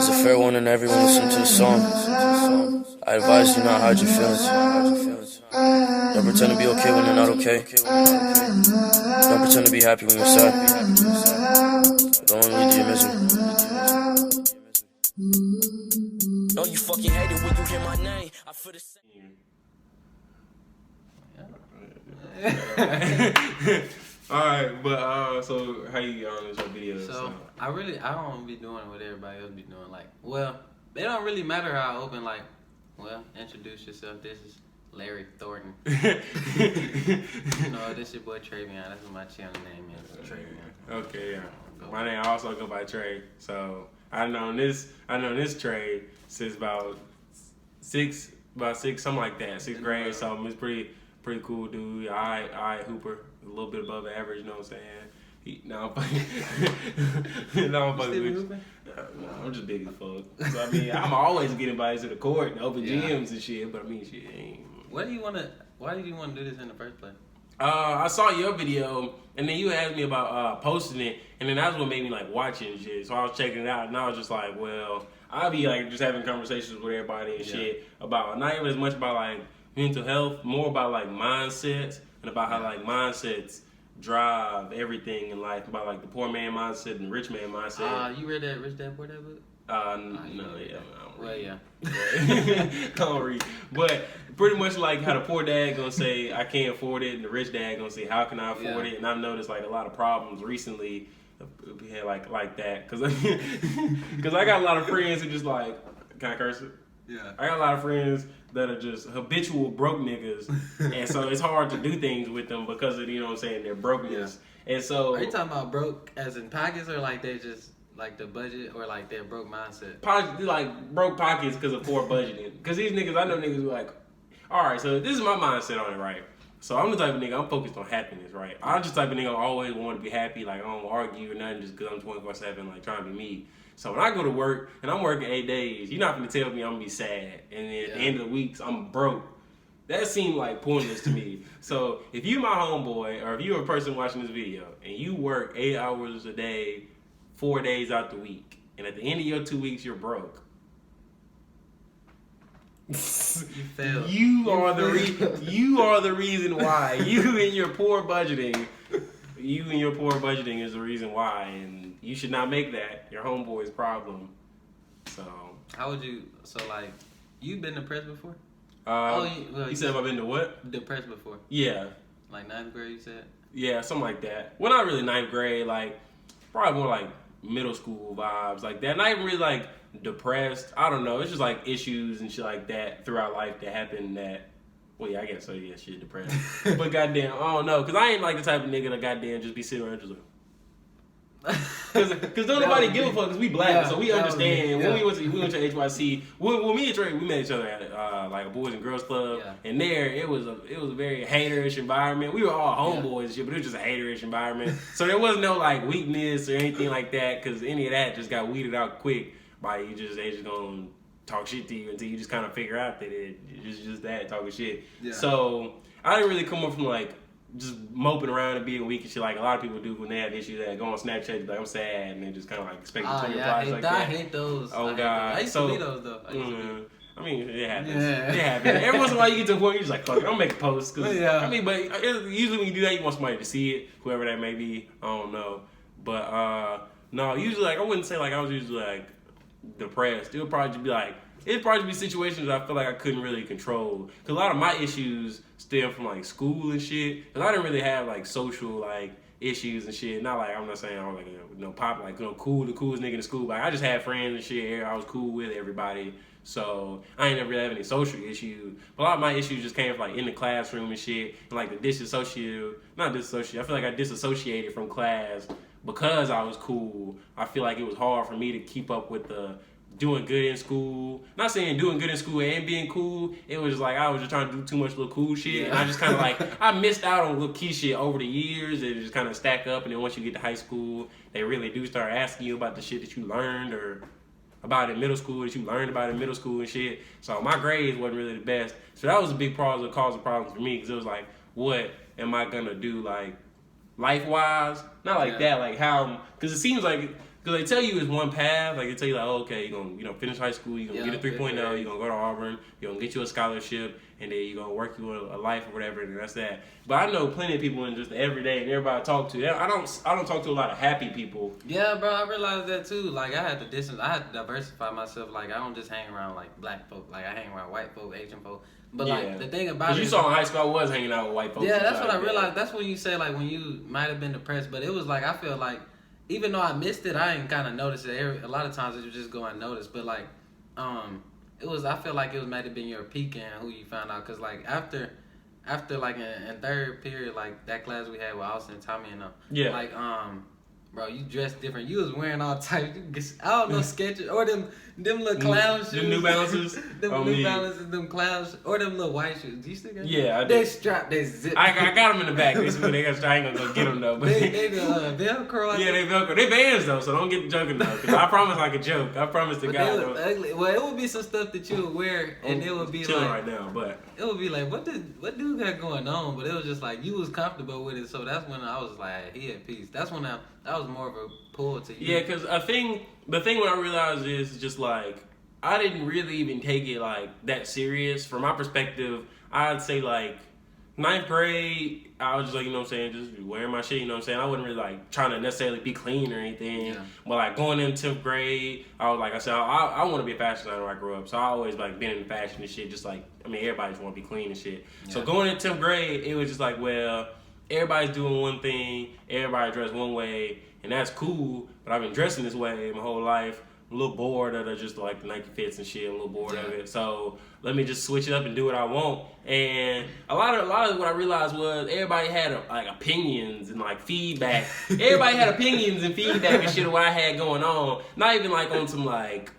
As a fair warning to everyone listening to the song, I advise you not hide your feelings. Don't pretend to be okay when you're not okay. Don't pretend to be happy when you're sad. Don't lead to your misery. No, you fucking hate it when you hear my name. I feel the same. Alright, but so how you on your videos? So I don't be doing what everybody else be doing. Like, well, it don't really matter how I open. Like, well, introduce yourself. This is Larry Thornton. This your boy Tré. That's what my channel name is. Tré. Okay, yeah. My name also go by Tré. So I known this Tré since about six, something like that. Sixth grade. So it's pretty cool dude. I hooper. A little bit above average, you know what I'm saying? I'm just big as fuck. So, I mean, I'm always getting bodies to the court and open gyms and shit, but I mean, shit ain't. Why did you want to do this in the first place? I saw your video, and then you asked me about posting it, and then that's what made me, like, watching shit. So I was checking it out, and I was just like, well, I'll be, like, just having conversations with everybody and shit about, not even as much about, like, mental health, more about, like, mindsets. And about how, like, mindsets drive everything in life. About, like, the poor man mindset and the rich man mindset. You read that Rich Dad Poor Dad book? I don't read. I don't read. But pretty much, like, how the poor dad gonna say, I can't afford it, and the rich dad gonna say, how can I afford it? And I've noticed, like, a lot of problems recently we had, like that. Because I got a lot of friends who just, like, can I curse it? Yeah. I got a lot of friends that are just habitual broke niggas, and so it's hard to do things with them because of, you know what I'm saying, their brokenness. Yeah. And so, are you talking about broke as in pockets, or like they just like the budget, or like their broke mindset? Like broke pockets because of poor budgeting. Because these niggas, I know niggas who like, all right, so this is my mindset on it, right? So I'm the type of nigga, I'm focused on happiness, right? I'm just the type of nigga I always want to be happy. Like, I don't argue or nothing just because I'm 24/7, like, trying to be me. So when I go to work and I'm working 8 days, you're not gonna tell me I'm gonna be sad. And then at the end of the weeks, I'm broke. That seemed like pointless to me. So if you my homeboy, or if you're a person watching this video, and you work 8 hours a day, 4 days out the week, and at the end of your 2 weeks, you're broke. You failed. You are the reason why. You and your poor budgeting is the reason why, and you should not make that your homeboy's problem. So how would you? So like, you've been depressed before? You said have I been to what? Depressed before? Yeah. Like 9th grade, you said? Yeah, something like that. Well, not really 9th grade. Like probably more like middle school vibes, like that. Not even really like depressed. I don't know. It's just like issues and shit like that throughout life that happen that. Well, yeah, I guess so. Yeah, shit, depressed. But goddamn, I don't know, cause I ain't like the type of nigga that goddamn just be sitting around just like. Cause don't nobody give a fuck, cause we black, so we understand. When we went to HYC, when me and Tré, we met each other at like a boys and girls club, and there it was a very haterish environment. We were all homeboys and shit, but it was just a haterish environment. So there was no like weakness or anything like that, cause any of that just got weeded out quick by they just gonna talk shit to you until you just kind of figure out that it's just that talking shit. Yeah. So I didn't really come up from like just moping around and being weak and shit like a lot of people do when they have issues that go on Snapchat like I'm sad and they just kind of like expect you to replies like that. I hate those. Oh God, I used to be those though. I mean, it happens. Yeah. It happens. Every once in a while you get to a point you're just like, fuck it, I'm make a post. Cause, I mean, but usually when you do that, you want somebody to see it, whoever that may be. I don't know. But no, usually like I wouldn't say like I was usually like depressed. It'd probably be situations that I feel like I couldn't really control. Cause a lot of my issues stem from like school and shit. Cause I didn't really have like social like issues and shit. Not like I'm not saying I was like the coolest nigga in school. But I just had friends and shit. I was cool with everybody. So I ain't never really have any social issues. But a lot of my issues just came from like in the classroom and shit. And like the I feel like I disassociated from class because I was cool. I feel like it was hard for me to keep up with the doing good in school. Not saying doing good in school and being cool. It was just like I was just trying to do too much little cool shit. And I just kind of like, I missed out on little key shit over the years. It just kind of stack up. And then once you get to high school, they really do start asking you about the shit that you learned or about in middle school, that you learned about in middle school and shit. So my grades wasn't really the best. So that was a big cause of problems for me, because it was like, what am I gonna do like life-wise? Not like that, like how, because it seems like Because they tell you it's one path. Like, they tell you, like, oh, okay, you're going to finish high school, you're going to get a 3.0, you're going to go to Auburn, you're going to get you a scholarship, and then you're going to work you a life or whatever, and that's that. But I know plenty of people in just everyday and everybody I talk to. I don't talk to a lot of happy people. Yeah, bro, I realized that too. Like, I had to diversify myself. Like, I don't just hang around, like, black folk. Like, I hang around white folk, Asian folk. But, like, the thing about it... Because you saw in high school, I was hanging out with white folks. Yeah, that's what I realized. That's when you say, like, when you might have been depressed. But it was like, I feel like, even though I missed it, I didn't kind of notice it. A lot of times it would just go unnoticed. But, like, I feel like it might have been your peak and who you found out. Because, like, after like, in third period, like, that class we had with Austin and Tommy and them. Yeah. Like, bro, you dressed different. You was wearing all types. I don't know, Skechers or them little clown shoes. Them New Balances. Them New Balances, them clown shoes, or them little white shoes. Do you still got them? Yeah, I do. They strapped, they zip. I got them in the back. I ain't gonna go get them though. But they Velcro. Yeah, they Velcro. They Vans though, so don't get joking though. Cause I promise like a joke. I promise to But God. they look ugly. Well, it would be some stuff that you would wear, and it would be chilling like right now, but it would be like, what dude got going on? But it was just like you was comfortable with it, so that's when I was like, he at peace. That's when that was more of a pull to you. yeah, cause the thing what I realized is just like I didn't really even take it like that serious. From my perspective, I'd say like 9th grade, I was just like, you know what I'm saying, just wearing my shit, you know what I'm saying? I wasn't really like trying to necessarily be clean or anything. Yeah. But like going in 10th grade, I was like I said, I want to be a fashion designer when I grew up. So I always like been in fashion and shit, just like, I mean, everybody just want to be clean and shit. Yeah. So going in 10th grade, it was just like, well, everybody's doing one thing, everybody dressed one way, and that's cool, but I've been dressing this way my whole life. I'm a little bored of just like the Nike fits and shit. I'm a little bored of it. So let me just switch it up and do what I want. And a lot of what I realized was everybody had like opinions and like feedback. Everybody had opinions and feedback and shit of what I had going on. Not even like on some like,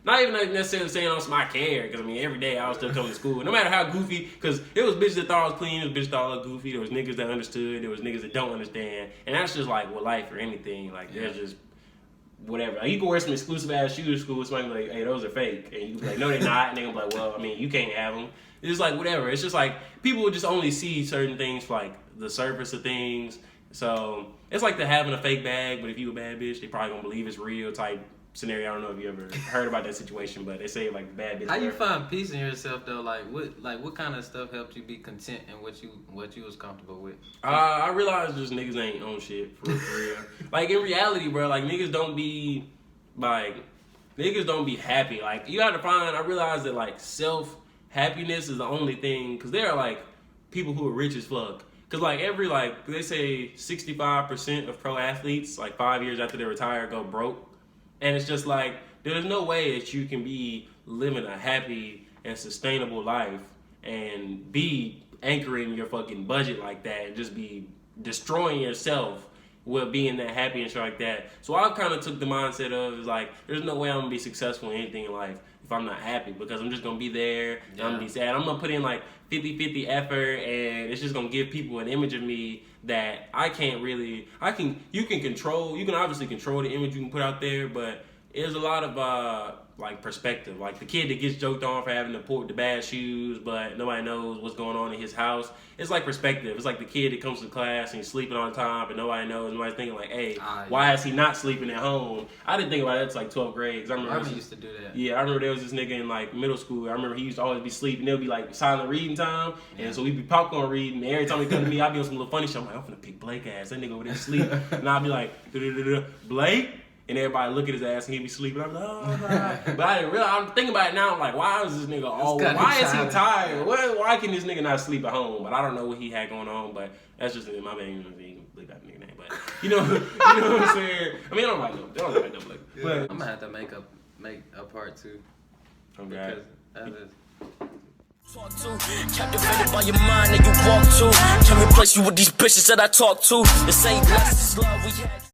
not even like necessarily saying on some I care. Because I mean every day I was still coming to school. No matter how goofy, because there was bitches that thought I was clean, there was bitches that thought I was goofy, there was niggas that understood, there was niggas that don't understand. And that's just like with life or anything. Like there's just whatever. Like, you can wear some exclusive ass shoes to school. Somebody be like, "Hey, those are fake," and you be like, "No, they're not." And they gonna be like, "Well, I mean, you can't have them." It's just like whatever. It's just like people would just only see certain things for like the surface of things. So it's like the having a fake bag, but if you a bad bitch, they probably gonna believe it's real type scenario. I don't know if you ever heard about that situation, but they say like bad bitch. How you find peace in yourself though? What kind of stuff helped you be content in what you was comfortable with? I realized just niggas ain't on shit for real. Like in reality, bro, like niggas don't be happy. Like you gotta find. I realized that like self-happiness is the only thing, because there are like people who are rich as fuck. Cause like they say 65% of pro athletes like 5 years after they retire go broke. And it's just like, there's no way that you can be living a happy and sustainable life and be anchoring your fucking budget like that and just be destroying yourself with being that happy and shit like that. So I kind of took the mindset of, like, there's no way I'm going to be successful in anything in life if I'm not happy, because I'm just going to be there, I'm going to be sad. I'm going to put in like 50-50 effort, and it's just going to give people an image of me that you can obviously control the image you can put out there, but there's a lot of like perspective. Like the kid that gets joked on for having the bad shoes, but nobody knows what's going on in his house. It's like perspective. It's like the kid that comes to class and he's sleeping all the time, but nobody knows. Nobody's thinking like, hey, why is he not sleeping at home? I didn't think about that until like 12th grade. Cause I used to do that. Yeah, I remember there was this nigga in like middle school. I remember he used to always be sleeping. There'll be like silent reading time, and so we'd be popcorn reading. And every time he come to me, I'd be on some little funny shit. I'm like, I'm finna pick Blake ass. That nigga over there sleep. And I'd be like, Blake. And everybody look at his ass and he'd be sleeping. I'm like, oh, God. But I didn't realize. I'm thinking about it now. I'm like, why is this nigga always? Why is he tired? Why can this nigga not sleep at home? But I don't know what he had going on. But that's just my name. You can believe that nigga name. But you know what I'm saying? I mean, I don't like no Blake. But I'm gonna have to make a part 2. Okay. Because that is. Talk to, captivated by your mind that you walk to. Can replace you with these bitches that I talk to. The same blessings, love we had.